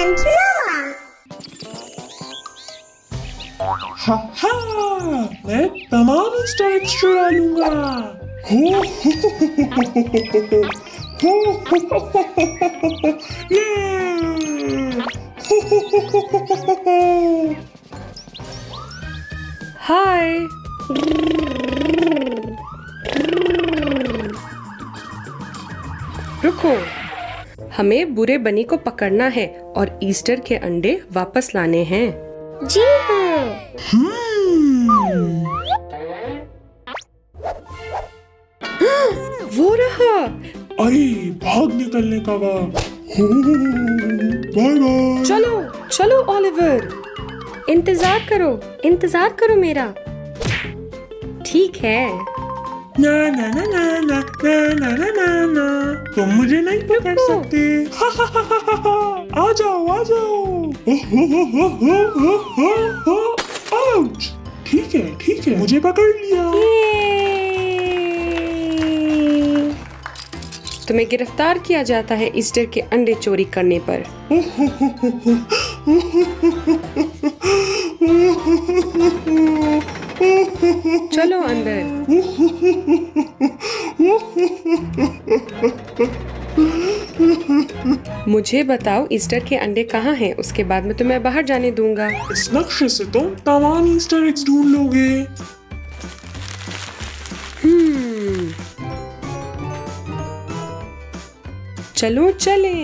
and Noah. हा हा, मैं तमाम ईस्टर एग्स चुरा लूंगा। हो ये हाय। रुको, हमें बुरे बनी को पकड़ना है और ईस्टर के अंडे वापस लाने हैं। जी हाँ। वो रहा। अरे भाग निकलने का वक्त। Bye bye. चलो चलो ओलिवर, इंतजार करो मेरा। ठीक है। ना ना ना ना ना ना ना ना ना, तुम मुझे नहीं पकड़ सकते। आ जाओ। आउच। ठीक है, मुझे पकड़ लिया। तुम्हें गिरफ्तार किया जाता है ईस्टर के अंडे चोरी करने पर। चलो अंदर। मुझे बताओ ईस्टर के अंडे कहाँ हैं? उसके बाद मैं तुम्हें बाहर जाने दूंगा। इस नक्शे से तुम तमाम ईस्टर एग्स ढूंढ लोगे। चलो चले।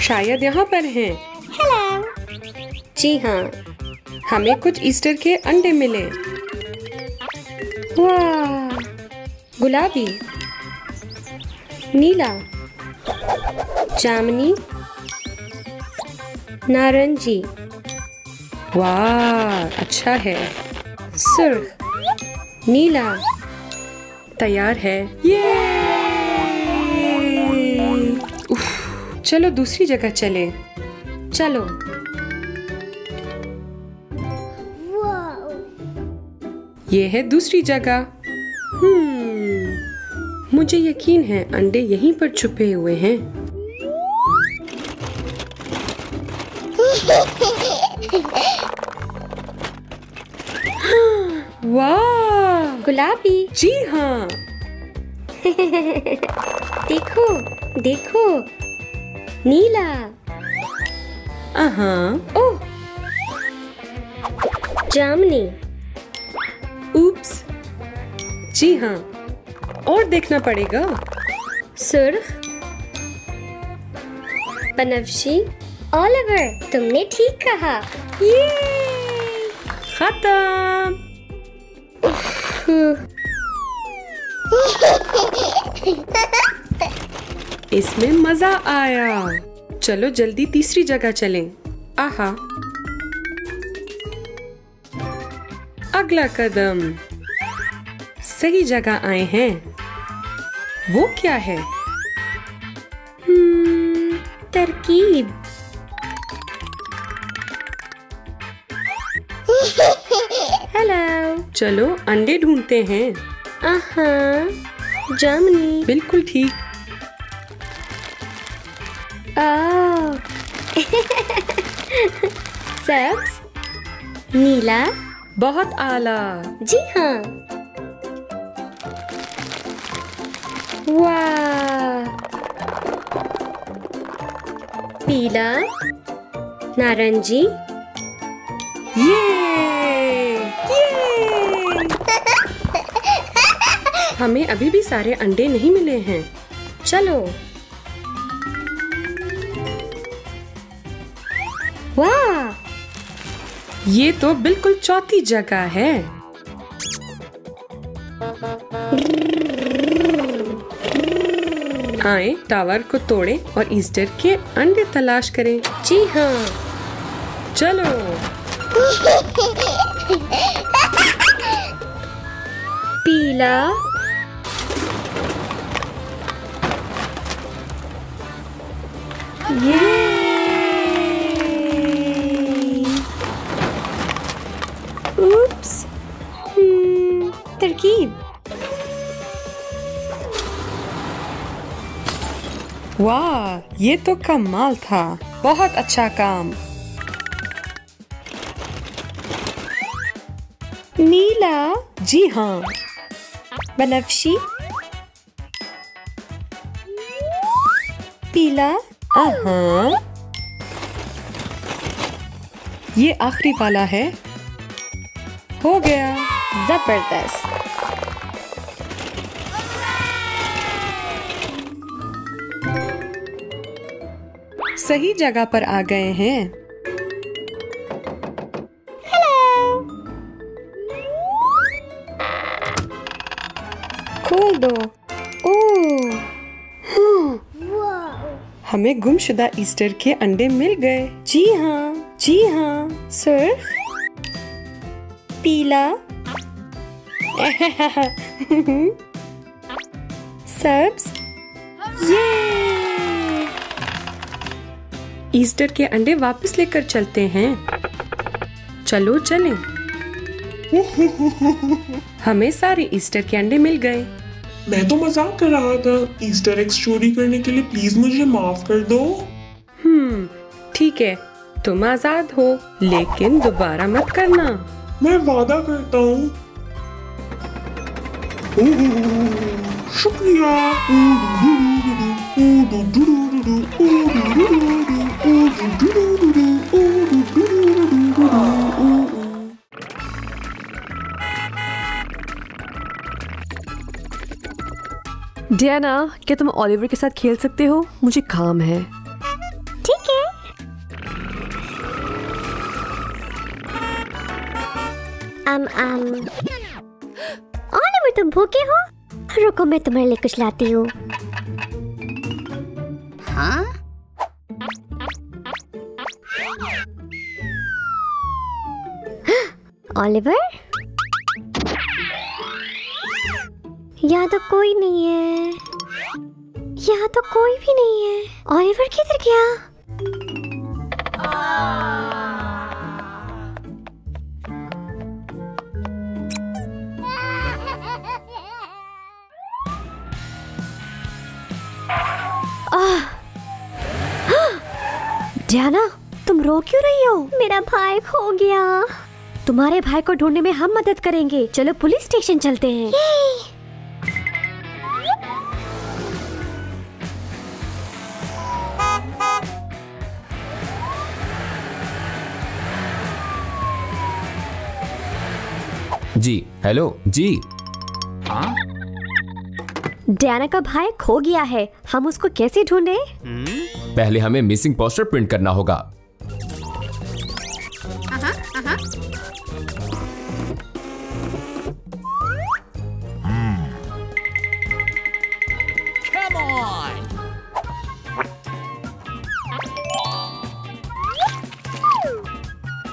शायद यहाँ पर हैं। हेलो। जी हाँ, हमें कुछ ईस्टर के अंडे मिले। वाह, गुलाबी, नीला, जामुनी, नारंगी। वाह, अच्छा है। सुर्ख, नीला, तैयार है। ये चलो दूसरी जगह चले। चलो। ये है दूसरी जगह। मुझे यकीन है अंडे यहीं पर छुपे हुए हैं। वाह, गुलाबी। जी हाँ। देखो, नीला। ओह, जामुनी। उप्स। जी हाँ, और देखना पड़ेगा। सुर्ख, बनफशी। ओलिवर, तुमने ठीक कहा। ये खत्म। इसमें मजा आया। चलो जल्दी तीसरी जगह चलें। आहा, अगला कदम। सही जगह आए हैं। वो क्या है? तरकीब। हेलो। चलो अंडे ढूंढते हैं। जामुनी। बिल्कुल ठीक। सब्ज, नीला। बहुत आला। जी हाँ। वाह, पीला, नारंगी। ये हमें अभी भी सारे अंडे नहीं मिले हैं। चलो। वाह, ये तो बिल्कुल चौथी जगह है। आए टावर को तोड़ें और ईस्टर के अंडे तलाश करें। जी हाँ। चलो। पीला, ये उप्स। तरकीब। वाह, ये तो कमाल था। बहुत अच्छा काम। नीला, जी हाँ। बनफशी, पीला, हाँ। ये आखिरी वाला है। हो गया। जबरदस्त। सही जगह पर आ गए हैं। खोल दो। ओह, हमें गुमशुदा ईस्टर के अंडे मिल गए। जी हाँ, जी हाँ। सुर्ख, पीला, सब्ज। ये ईस्टर के अंडे वापस लेकर चलते हैं। चलो चलें। हमें सारे ईस्टर के अंडे मिल गए। मैं तो मजाक कर रहा था। ईस्टर एग्स चोरी करने के लिए प्लीज मुझे माफ कर दो। ठीक है, तुम आजाद हो, लेकिन दोबारा मत करना। मैं वादा करता हूँ। शुक्रिया। डियाना, क्या तुम ओलिवर के साथ खेल सकते हो? मुझे काम है। ठीक है। ओलिवर, तुम भूखे हो? रुको, मैं तुम्हारे लिए कुछ लाती हूँ। हाँ? ओलिवर? यहाँ तो कोई नहीं है। यहाँ तो कोई भी नहीं है। ओलिवर किधर गया? डियाना, तुम रो क्यों रही हो? मेरा भाई खो गया। तुम्हारे भाई को ढूंढने में हम मदद करेंगे। चलो पुलिस स्टेशन चलते हैं। जी, हेलो जी। हाँ? डियाना का भाई खो गया है। हम उसको कैसे ढूंढे? पहले हमें मिसिंग पोस्टर प्रिंट करना होगा।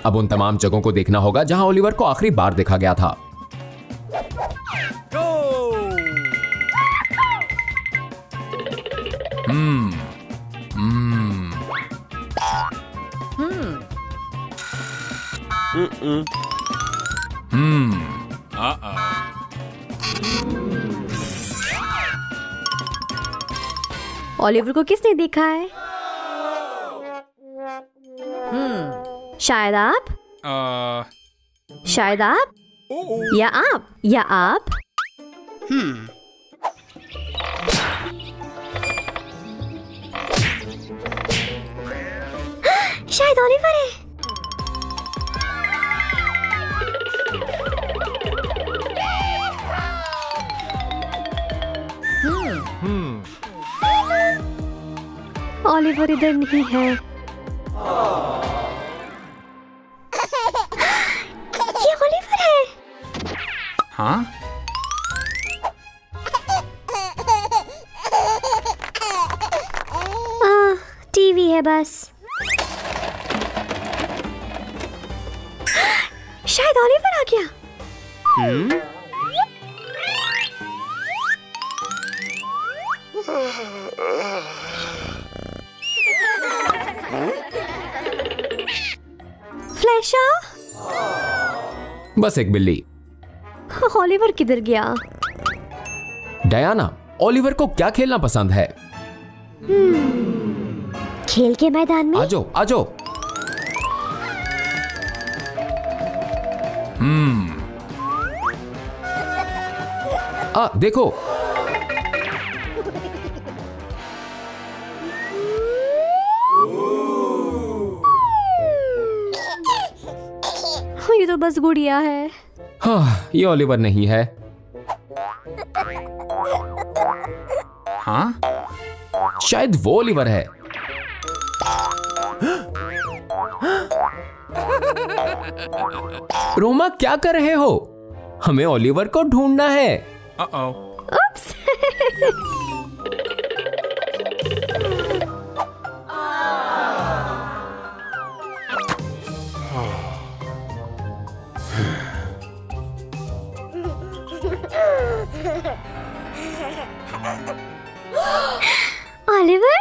अब उन तमाम जगहों को देखना होगा जहां ओलिवर को आखिरी बार देखा गया था। ओलिवर को किसने देखा है? शायद आप, शायद आप, या आप, या आप। शायद ओलिवर है। ओलिवर इधर नहीं है। ये ओलिवर है। हाँ? टीवी है बस। शायद ओलिवर आ गया। फ्लैशा? बस एक बिल्ली। ओलिवर किधर गया? डायना, ओलिवर को क्या खेलना पसंद है? खेल के मैदान में। आ जाओ, आ जाओ। देखो। ये तो बस गुड़िया है। हाँ, ये ओलिवर नहीं है। हाँ? शायद वो ओलिवर है। रोमा, क्या कर रहे हो? हमें ओलिवर को ढूंढना है। उप्स। ओलिवर,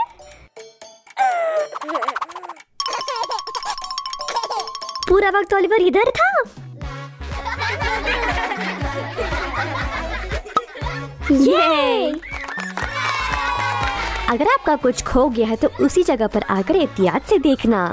पूरा वक्त ओलिवर इधर था। ये अगर आपका कुछ खो गया है तो उसी जगह पर आकर एहतियात से देखना।